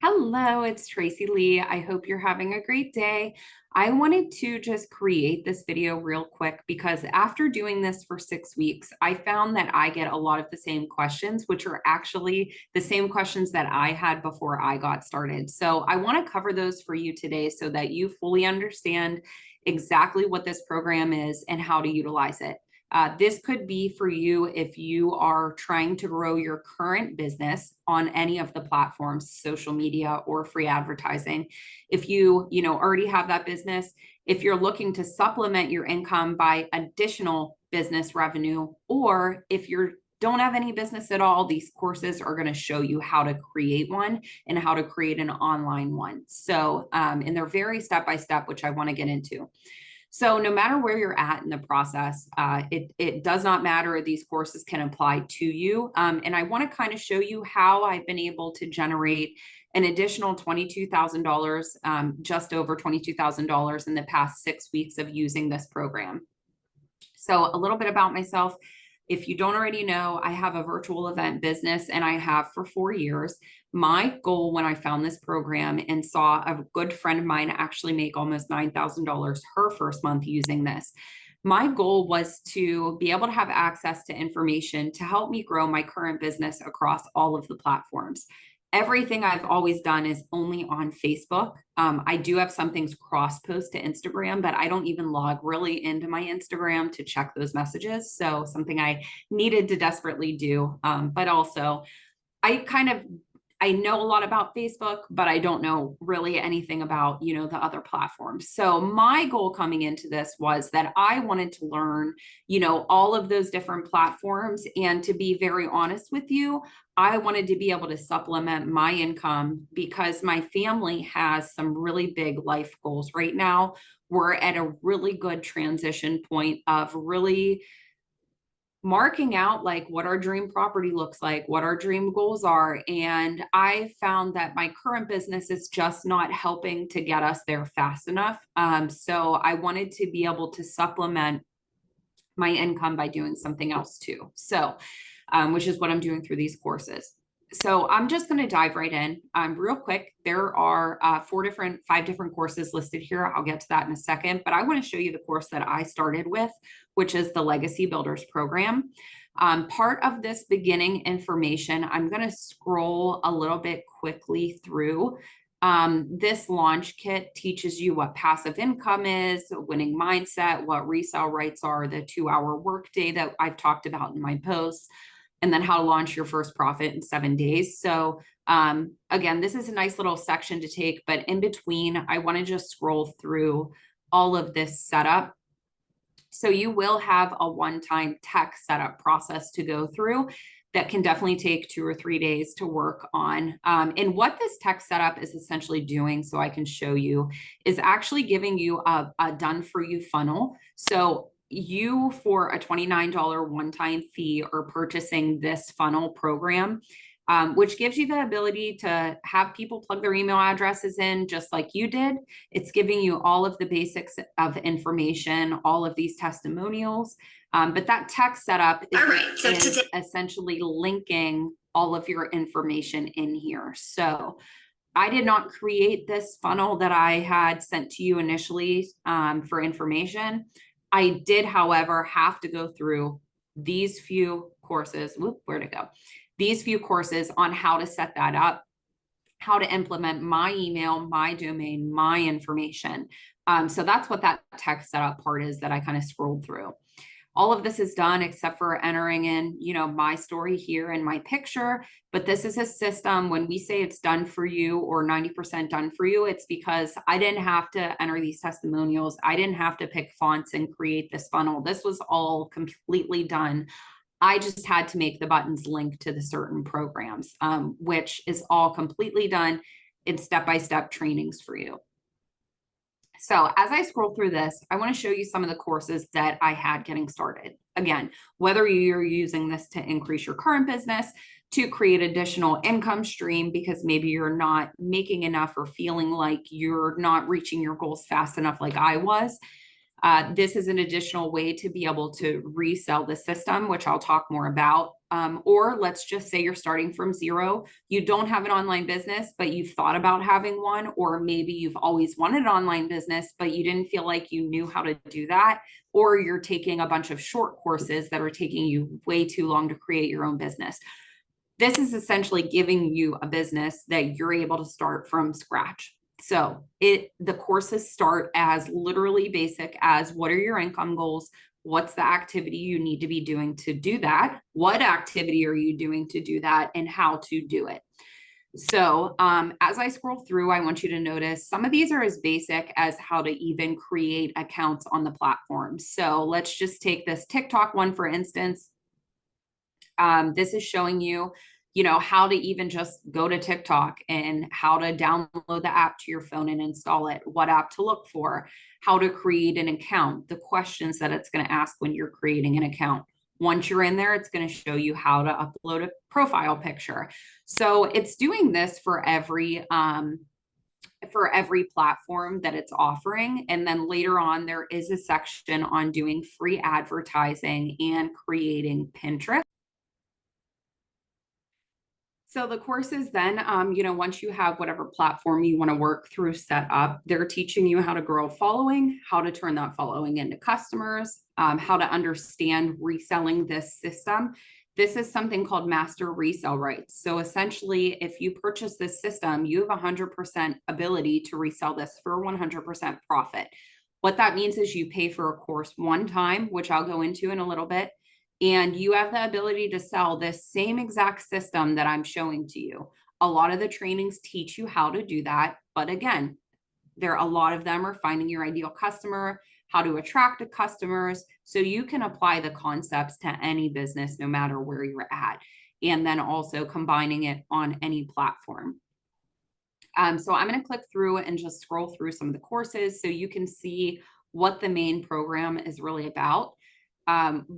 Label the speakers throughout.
Speaker 1: Hello, it's Tracy Lee. I hope you're having a great day. I wanted to just create this video real quick because after doing this for 6 weeks, I found that I get a lot of the same questions, which are actually the same questions that I had before I got started. So I want to cover those for you today so that you fully understand exactly what this program is and how to utilize it. This could be for you if you are trying to grow your current business on any of the platforms, social media or free advertising. If you already have that business, if you're looking to supplement your income by additional business revenue, or if you don't have any business at all, these courses are going to show you how to create one and how to create an online one. So, and they're very step by step, which I want to get into. So no matter where you're at in the process, it does not matter. These courses can apply to you. And I want to kind of show you how I've been able to generate an additional $22,000, just over $22,000 in the past 6 weeks of using this program. So a little bit about myself. If you don't already know, I have a virtual event business and I have for 4 years. My goal when I found this program and saw a good friend of mine actually make almost $9,000 her first month using this, my goal was to be able to have access to information to help me grow my current business across all of the platforms. Everything I've always done is only on Facebook. I do have some things cross post to Instagram, but I don't even log really into my Instagram to check those messages. So something I needed to desperately do. But also I know a lot about Facebook, but I don't know really anything about, the other platforms. So my goal coming into this was that I wanted to learn, all of those different platforms. And to be very honest with you, I wanted to be able to supplement my income because my family has some really big life goals right now. We're at a really good transition point of really marking out like what our dream property looks like, what our dream goals are. And I found that my current business is just not helping to get us there fast enough. So I wanted to be able to supplement my income by doing something else too. So, which is what I'm doing through these courses. So I'm just going to dive right in real quick. There are 5 different courses listed here. I'll get to that in a second, but I want to show you the course that I started with, which is the Legacy Builders program. Part of this beginning information, I'm going to scroll a little bit quickly through. This launch kit teaches you what passive income is, winning mindset, what resale rights are, the 2-hour workday that I've talked about in my posts, and then how to launch your first profit in 7 days. So again, this is a nice little section to take, but in between, I want to just scroll through all of this setup. So you will have a one-time tech setup process to go through that can definitely take 2 or 3 days to work on. And what this tech setup is essentially doing, so I can show you, is actually giving you a done for you funnel. So you, for a $29 one-time fee, are purchasing this funnel program, which gives you the ability to have people plug their email addresses in just like you did. It's giving you all of the basics of information, all of these testimonials. But that tech setup is essentially linking all of your information in here. So I did not create this funnel that I had sent to you initially for information. I did, however, have to go through these few courses. Where'd it go? These few courses on how to set that up, how to implement my email, my domain, my information. So that's what that tech setup part is that I kind of scrolled through. All of this is done except for entering in, my story here and my picture. But this is a system. When we say it's done for you or 90% done for you, it's because I didn't have to enter these testimonials. I didn't have to pick fonts and create this funnel. This was all completely done. I just had to make the buttons link to the certain programs, which is all completely done in step-by-step trainings for you. So as I scroll through this, I want to show you some of the courses that I had getting started. Again, whether you're using this to increase your current business, to create additional income stream because maybe you're not making enough or feeling like you're not reaching your goals fast enough like I was. This is an additional way to be able to resell the system, which I'll talk more about. Or let's just say you're starting from zero. You don't have an online business, but you've thought about having one, or maybe you've always wanted an online business, but you didn't feel like you knew how to do that. Or you're taking a bunch of short courses that are taking you way too long to create your own business. This is essentially giving you a business that you're able to start from scratch. So the courses start as literally basic as what are your income goals? What's the activity you need to be doing to do that? What activity are you doing to do that, and how to do it? So as I scroll through, I want you to notice some of these are as basic as how to even create accounts on the platform. So let's just take this TikTok one, for instance. This is showing you, how to even just go to TikTok and how to download the app to your phone and install it, what app to look for, how to create an account, the questions that it's going to ask when you're creating an account. Once you're in there, it's going to show you how to upload a profile picture. So it's doing this for every platform that it's offering. And then later on, there is a section on doing free advertising and creating Pinterest. So the courses then, once you have whatever platform you want to work through set up, they're teaching you how to grow a following, how to turn that following into customers, how to understand reselling this system. This is something called master resale rights. So essentially, if you purchase this system, you have 100% ability to resell this for 100% profit. What that means is you pay for a course one time, which I'll go into in a little bit, and you have the ability to sell this same exact system that I'm showing to you. A lot of the trainings teach you how to do that. But again, a lot of them are finding your ideal customer, how to attract the customers. So you can apply the concepts to any business, no matter where you're at. And then also combining it on any platform. So I'm going to click through and just scroll through some of the courses so you can see what the main program is really about.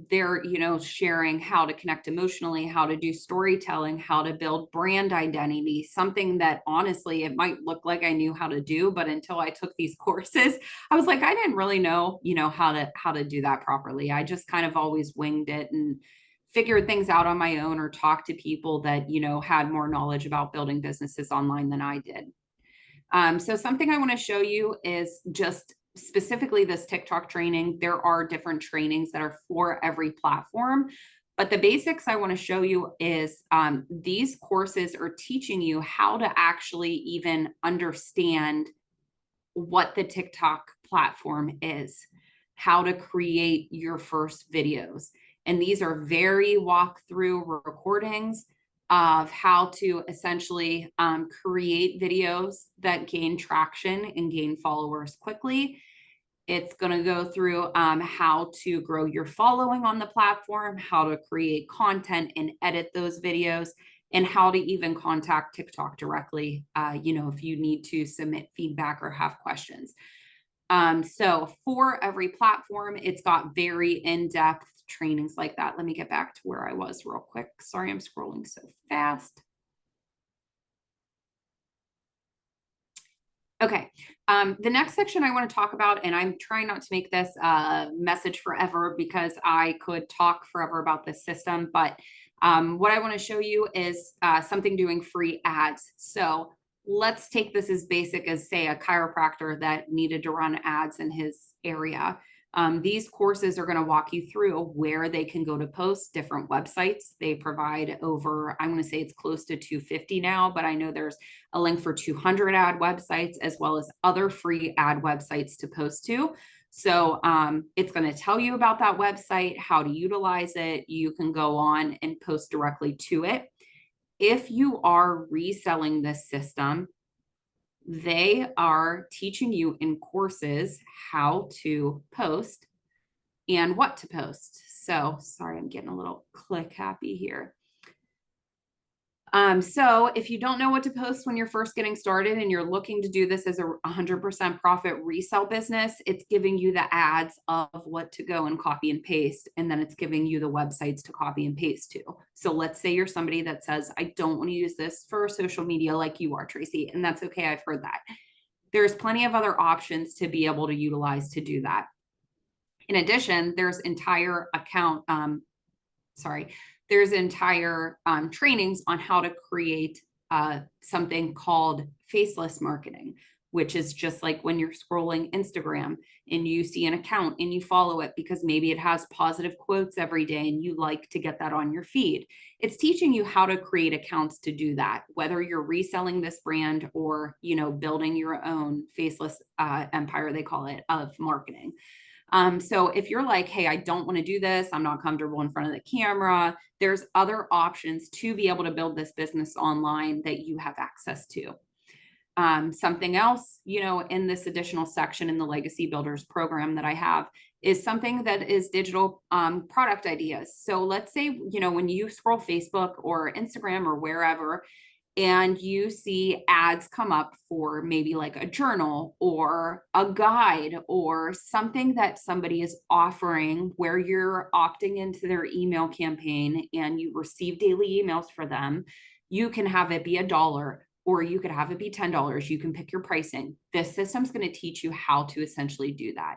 Speaker 1: They're, sharing how to connect emotionally, how to do storytelling, how to build brand identity, something that honestly, it might look like I knew how to do, but until I took these courses, I was like, I didn't really know, how to do that properly. I just kind of always winged it and figured things out on my own, or talked to people that, had more knowledge about building businesses online than I did. So something I want to show you is just specifically this TikTok training. There are different trainings that are for every platform, but the basics I want to show you is these courses are teaching you how to actually even understand what the TikTok platform is, how to create your first videos. And these are very walkthrough recordings of how to essentially create videos that gain traction and gain followers quickly. It's going to go through how to grow your following on the platform, how to create content and edit those videos, and how to even contact TikTok directly, if you need to submit feedback or have questions. So for every platform, it's got very in-depth trainings like that. Let me get back to where I was real quick. Sorry, I'm scrolling so fast. Okay, the next section I want to talk about, and I'm trying not to make this a message forever because I could talk forever about this system, but what I want to show you is something doing free ads. So let's take this as basic as, say, a chiropractor that needed to run ads in his area. These courses are going to walk you through where they can go to post different websites. They provide over, I'm going to say it's close to 250 now, but I know there's a link for 200 ad websites as well as other free ad websites to post to. So it's going to tell you about that website, how to utilize it. You can go on and post directly to it. If you are reselling this system, they are teaching you in courses how to post and what to post. So sorry, I'm getting a little click happy here. So if you don't know what to post when you're first getting started and you're looking to do this as a 100% profit resale business, it's giving you the ads of what to go and copy and paste. And then it's giving you the websites to copy and paste to. So let's say you're somebody that says, I don't want to use this for social media like you are, Tracy. And that's okay. I've heard that. There's plenty of other options to be able to utilize to do that. In addition, there's entire account, there's entire trainings on how to create something called faceless marketing, which is just like when you're scrolling Instagram and you see an account and you follow it because maybe it has positive quotes every day and you like to get that on your feed. It's teaching you how to create accounts to do that, whether you're reselling this brand or, building your own faceless empire, they call it, of marketing. So if you're like, hey, I don't want to do this, I'm not comfortable in front of the camera, there's other options to be able to build this business online that you have access to. Something else, in this additional section in the Legacy Builders program that I have is something that is digital product ideas. So let's say, when you scroll Facebook or Instagram or wherever, and you see ads come up for maybe like a journal or a guide or something that somebody is offering where you're opting into their email campaign and you receive daily emails for them, you can have it be $1 or you could have it be $10. You can pick your pricing. This system's going to teach you how to essentially do that.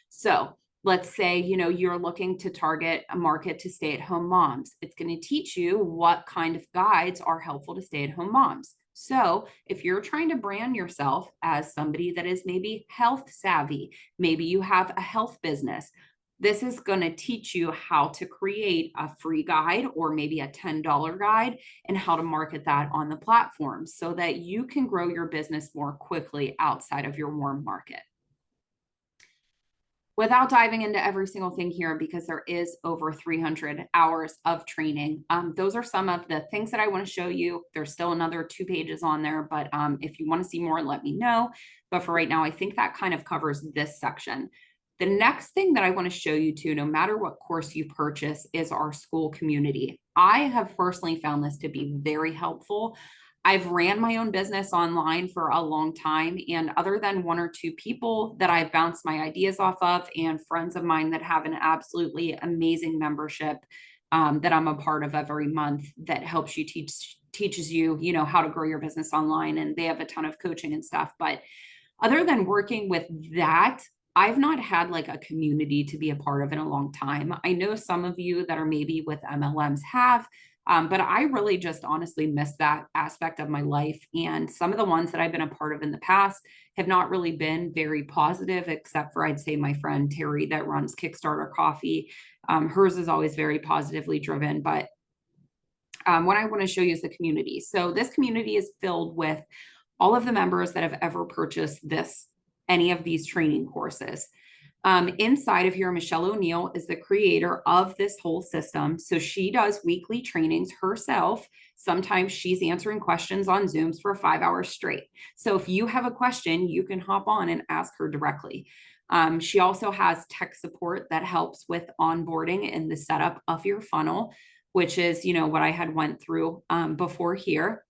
Speaker 1: So let's say, you're looking to target a market to stay-at-home moms. It's going to teach you what kind of guides are helpful to stay-at-home moms. So if you're trying to brand yourself as somebody that is maybe health savvy, maybe you have a health business, this is going to teach you how to create a free guide or maybe a $10 guide and how to market that on the platform so that you can grow your business more quickly outside of your warm market. Without diving into every single thing here, because there is over 300 hours of training, those are some of the things that I want to show you. There's still another 2 pages on there, but if you want to see more, let me know. But for right now, I think that kind of covers this section. The next thing that I want to show you too, no matter what course you purchase, is our school community. I have personally found this to be very helpful. I've ran my own business online for a long time, and other than 1 or 2 people that I've bounced my ideas off of and friends of mine that have an absolutely amazing membership that I'm a part of every month that helps you teaches you, how to grow your business online, and they have a ton of coaching and stuff. But other than working with that, I've not had like a community to be a part of in a long time. I know some of you that are maybe with MLMs have, but I really just honestly miss that aspect of my life. And some of the ones that I've been a part of in the past have not really been very positive, except for, I'd say, my friend Terry that runs Kickstarter Coffee. Hers is always very positively driven. But what I want to show you is the community. So this community is filled with all of the members that have ever purchased any of these training courses. Inside of here, Michelle O'Neill is the creator of this whole system. So she does weekly trainings herself. Sometimes she's answering questions on Zooms for 5 hours straight. So if you have a question, you can hop on and ask her directly. She also has tech support that helps with onboarding and the setup of your funnel, which is, what I had went through before here.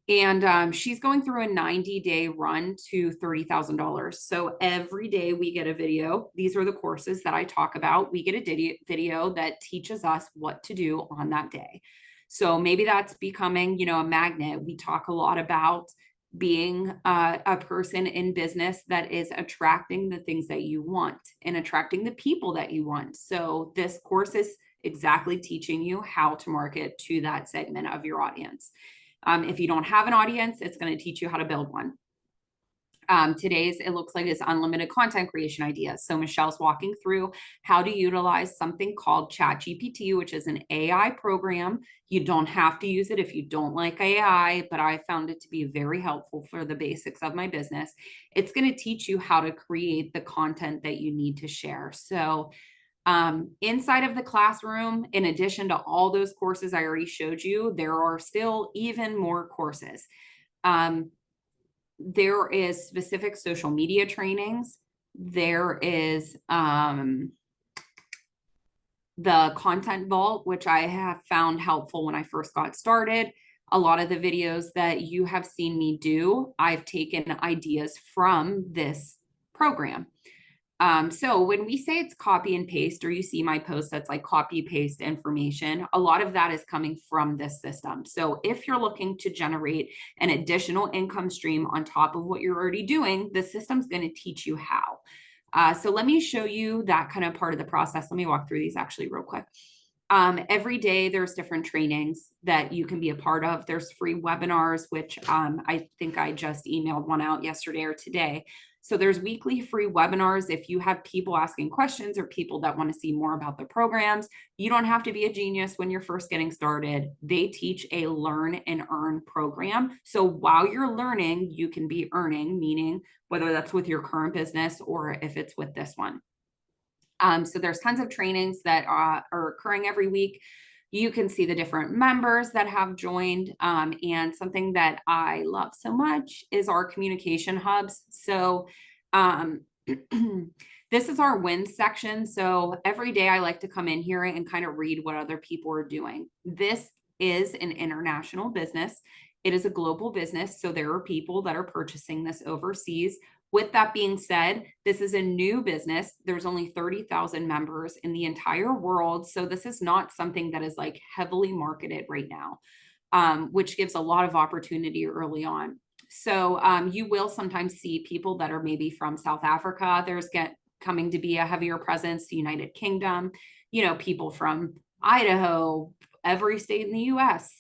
Speaker 1: And she's going through a 90-day run to $30,000. So every day we get a video. These are the courses that I talk about. We get a video that teaches us what to do on that day. So maybe that's becoming, a magnet. We talk a lot about being a person in business that is attracting the things that you want and attracting the people that you want. So this course is exactly teaching you how to market to that segment of your audience. If you don't have an audience, it's going to teach you how to build one. Today's, it looks like, it's unlimited content creation ideas. So Michelle's walking through how to utilize something called ChatGPT, which is an AI program. You don't have to use it if you don't like AI, but I found it to be very helpful for the basics of my business. It's going to teach you how to create the content that you need to share. So inside of the classroom, in addition to all those courses I already showed you, there are still even more courses. There is specific social media trainings. There is the content vault, which I have found helpful when I first got started. A lot of the videos that you have seen me do, I've taken ideas from this program. So when we say it's copy and paste, or you see my post that's like copy paste information, a lot of that is coming from this system. So if you're looking to generate an additional income stream on top of what you're already doing, the system's going to teach you how. So let me show you that kind of part of the process. Let me walk through these actually real quick. Every day there's different trainings that you can be a part of. There's free webinars, which I think I just emailed one out yesterday or today. So there's weekly free webinars. If you have people asking questions or people that want to see more about the programs, you don't have to be a genius when you're first getting started. They teach a learn and earn program. So while you're learning, you can be earning, meaning whether that's with your current business or if it's with this one. So there's tons of trainings that are occurring every week. You can see the different members that have joined. And something that I love so much is our communication hubs. So this is our wins section. So every day I like to come in here and kind of read what other people are doing. This is an international business. It is a global business. So there are people that are purchasing this overseas. With that being said, this is a new business. There's only 30,000 members in the entire world. So this is not something that is like heavily marketed right now, which gives a lot of opportunity early on. So you will sometimes see people that are maybe from South Africa. There's coming to be a heavier presence, the United Kingdom, people from Idaho, every state in the US.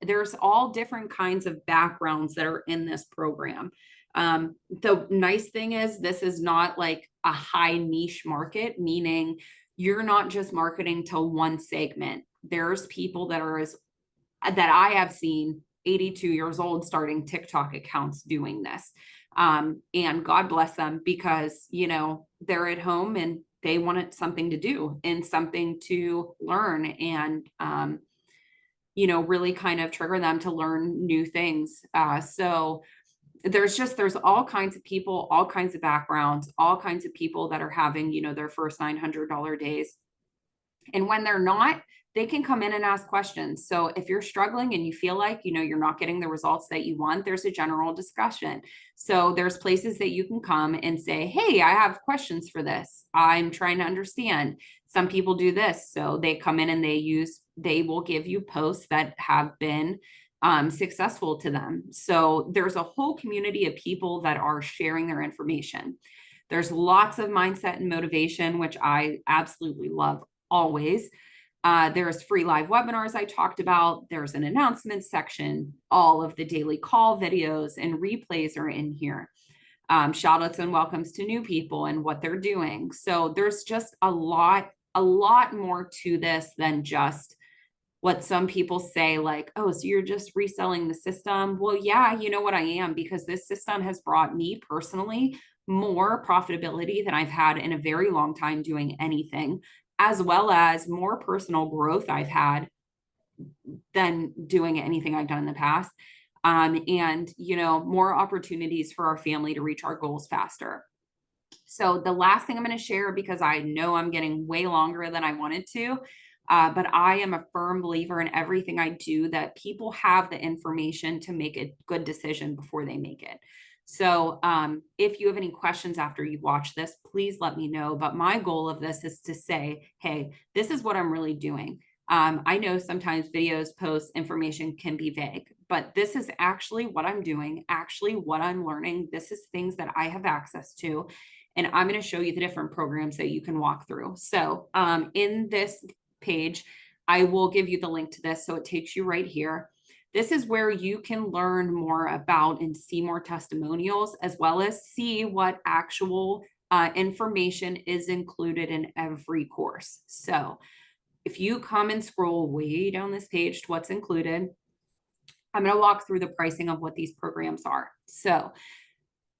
Speaker 1: There's all different kinds of backgrounds that are in this program. The nice thing is this is not like a high niche market, meaning you're not just marketing to one segment. There's people that I have seen 82 years old starting TikTok accounts doing this. And God bless them because, they're at home and they wanted something to do and something to learn and, really kind of trigger them to learn new things. So there's all kinds of people, all kinds of backgrounds, all kinds of people that are having, their first $900 days. And when they're not, they can come in and ask questions. So if you're struggling and you feel like, you're not getting the results that you want, there's a general discussion. So there's places that you can come and say, hey, I have questions for this. I'm trying to understand. Some people do this. So they come in and they will give you posts that have been successful to them. So there's a whole community of people that are sharing their information. There's lots of mindset and motivation, which I absolutely love always. There's free live webinars I talked about. There's an announcement section. All of the daily call videos and replays are in here. Shout outs and welcomes to new people and what they're doing. So there's just a lot more to this than just what some people say, like, oh, so you're just reselling the system. Well, yeah, you know what I am, because this system has brought me personally more profitability than I've had in a very long time doing anything, as well as more personal growth I've had than doing anything I've done in the past. And, more opportunities for our family to reach our goals faster. So the last thing I'm going to share, because I know I'm getting way longer than I wanted to, but I am a firm believer in everything I do that people have the information to make a good decision before they make it. So if you have any questions after you watch this, please let me know. But my goal of this is to say, hey, this is what I'm really doing. I know sometimes videos, posts, information can be vague, but this is actually what I'm doing, actually what I'm learning. This is things that I have access to. And I'm going to show you the different programs that you can walk through. So in this page, I will give you the link to this. So it takes you right here. This is where you can learn more about and see more testimonials, as well as see what actual information is included in every course. So if you come and scroll way down this page to what's included, I'm going to walk through the pricing of what these programs are. So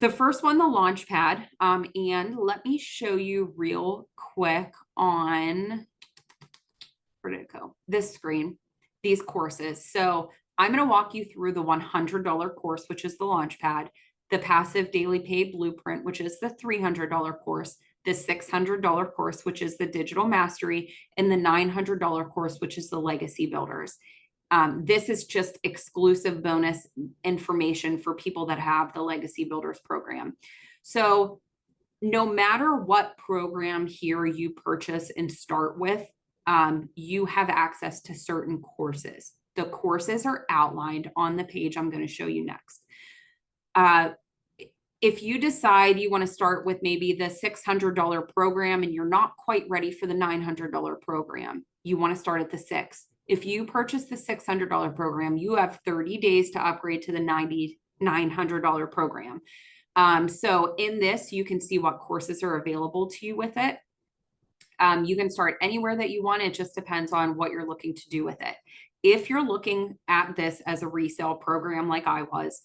Speaker 1: the first one, the Launchpad, and let me show you real quick on, where did it go? This screen, these courses. So I'm going to walk you through the $100 course, which is the Launchpad, the Passive Daily Pay Blueprint, which is the $300 course, the $600 course, which is the Digital Mastery, and the $900 course, which is the Legacy Builders. This is just exclusive bonus information for people that have the Legacy Builders program. So no matter what program here you purchase and start with, you have access to certain courses. The courses are outlined on the page I'm going to show you next. if you decide you want to start with maybe the $600 program and you're not quite ready for the $900 program, you want to start at the six. If you purchase the $600 program, you have 30 days to upgrade to the $900 program. So in this, you can see what courses are available to you with it. You can start anywhere that you want. It just depends on what you're looking to do with it. If you're looking at this as a resale program like I was,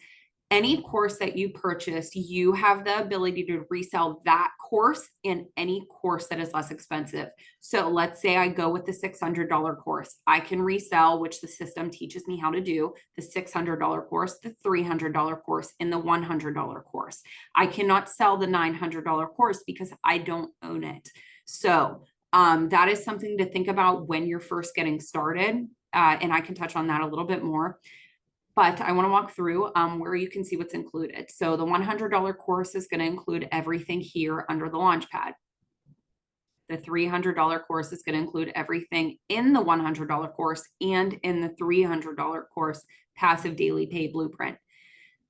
Speaker 1: any course that you purchase, you have the ability to resell that course in any course that is less expensive. So let's say I go with the $600 course. I can resell, which the system teaches me how to do, the $600 course, the $300 course, and the $100 course. I cannot sell the $900 course because I don't own it. So that is something to think about when you're first getting started. And I can touch on that a little bit more. But I want to walk through where you can see what's included. So the $100 course is going to include everything here under the Launchpad. The $300 course is going to include everything in the $100 course and in the $300 course, Passive Daily Pay Blueprint.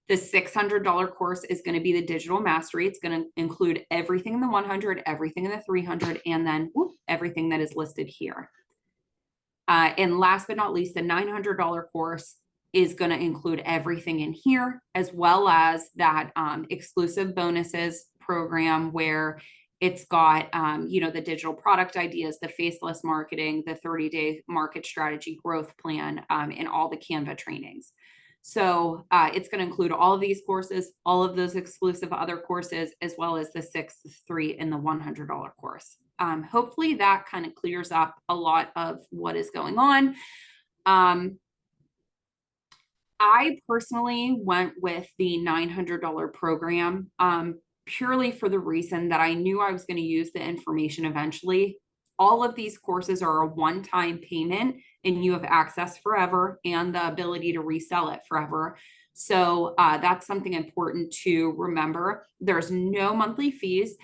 Speaker 1: The $600 course is going to be the digital mastery. It's going to include everything in the 100, everything in the 300, and then everything that is listed here. And last but not least, the $900 course is going to include everything in here, as well as that exclusive bonuses program where it's got, the digital product ideas, the faceless marketing, the 30-day market strategy growth plan, and all the Canva trainings. So it's going to include all of these courses, all of those exclusive other courses, as well as the 6, 3, and the $100 course. Hopefully that kind of clears up a lot of what is going on. I personally went with the $900 program purely for the reason that I knew I was going to use the information eventually. All of these courses are a one-time payment and you have access forever and the ability to resell it forever. So that's something important to remember. There's no monthly fees.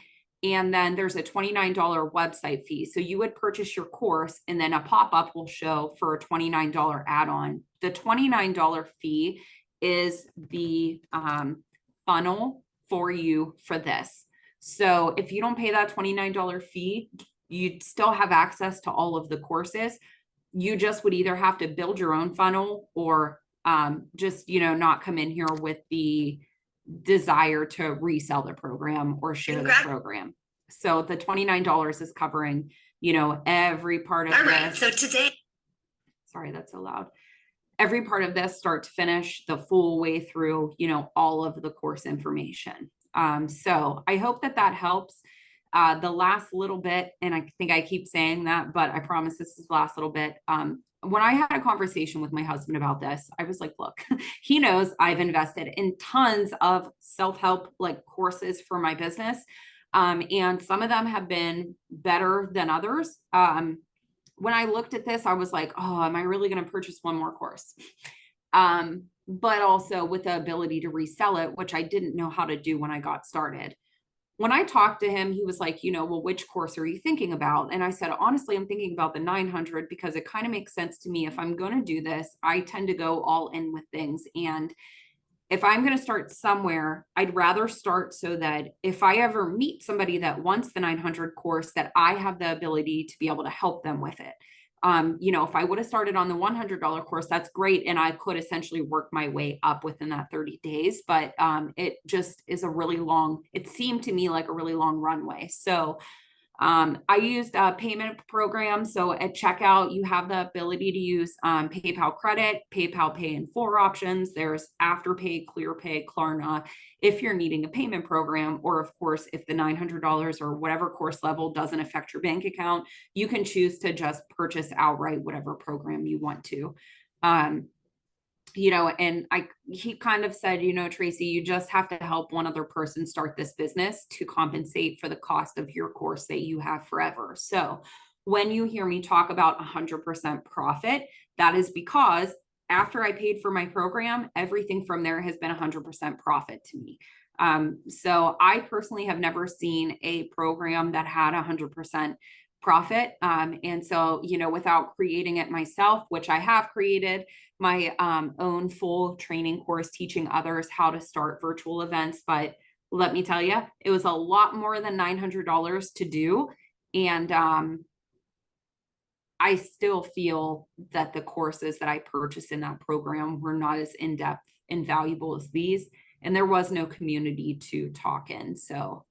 Speaker 1: And then there's a $29 website fee. So you would purchase your course and then a pop-up will show for a $29 add-on. The $29 fee is the funnel for you for this. So if you don't pay that $29 fee, you'd still have access to all of the courses. You just would either have to build your own funnel or just, not come in here with the desire to resell the program or share the program. So the $29 is covering, every part of this. All right. So today, sorry, that's so loud. Every part of this start to finish, the full way through, all of the course information. So I hope that helps. The last little bit, and I think I keep saying that, but I promise this is the last little bit. When I had a conversation with my husband about this, I was like, look, he knows I've invested in tons of self-help courses for my business. And some of them have been better than others. When I looked at this, I was like, oh, am I really going to purchase one more course? But also with the ability to resell it, which I didn't know how to do when I got started. When I talked to him, he was like, well, which course are you thinking about? And I said, honestly, I'm thinking about the 900 because it kind of makes sense to me. If I'm going to do this, I tend to go all in with things. And if I'm going to start somewhere, I'd rather start so that if I ever meet somebody that wants the 900 course, that I have the ability to be able to help them with it. If I would have started on the $100 course, that's great. And I could essentially work my way up within that 30 days, but it just is it seemed to me like a really long runway. So I used a payment program. So at checkout, you have the ability to use PayPal credit, PayPal pay in 4 options. There's Afterpay, ClearPay, Klarna, if you're needing a payment program, or of course, if the $900 or whatever course level doesn't affect your bank account, you can choose to just purchase outright whatever program you want to. And he kind of said, Tracy, you just have to help one other person start this business to compensate for the cost of your course that you have forever. So when you hear me talk about 100% profit, that is because after I paid for my program, everything from there has been 100% profit to me. So I personally have never seen a program that had 100% profit. And so, without creating it myself, which I have created my own full training course teaching others how to start virtual events. But let me tell you, it was a lot more than $900 to do. And I still feel that the courses that I purchased in that program were not as in-depth and valuable as these. And there was no community to talk in. So,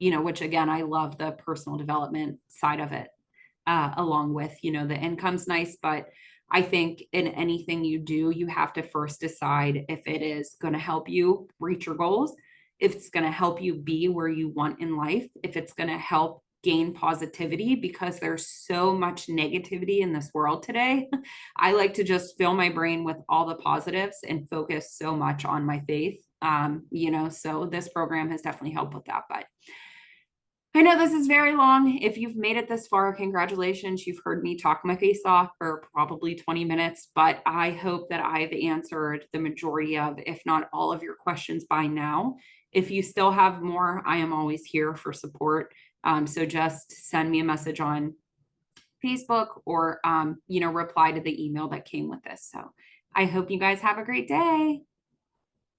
Speaker 1: which again, I love the personal development side of it, along with, the income's nice, but I think in anything you do, you have to first decide if it is going to help you reach your goals, if it's going to help you be where you want in life, if it's going to help gain positivity, because there's so much negativity in this world today. I like to just fill my brain with all the positives and focus so much on my faith. So this program has definitely helped with that. But I know this is very long. If you've made it this far, congratulations. You've heard me talk my face off for probably 20 minutes, but I hope that I've answered the majority of, if not all of your questions by now. If you still have more, I am always here for support. So just send me a message on Facebook or, reply to the email that came with this. So I hope you guys have a great day.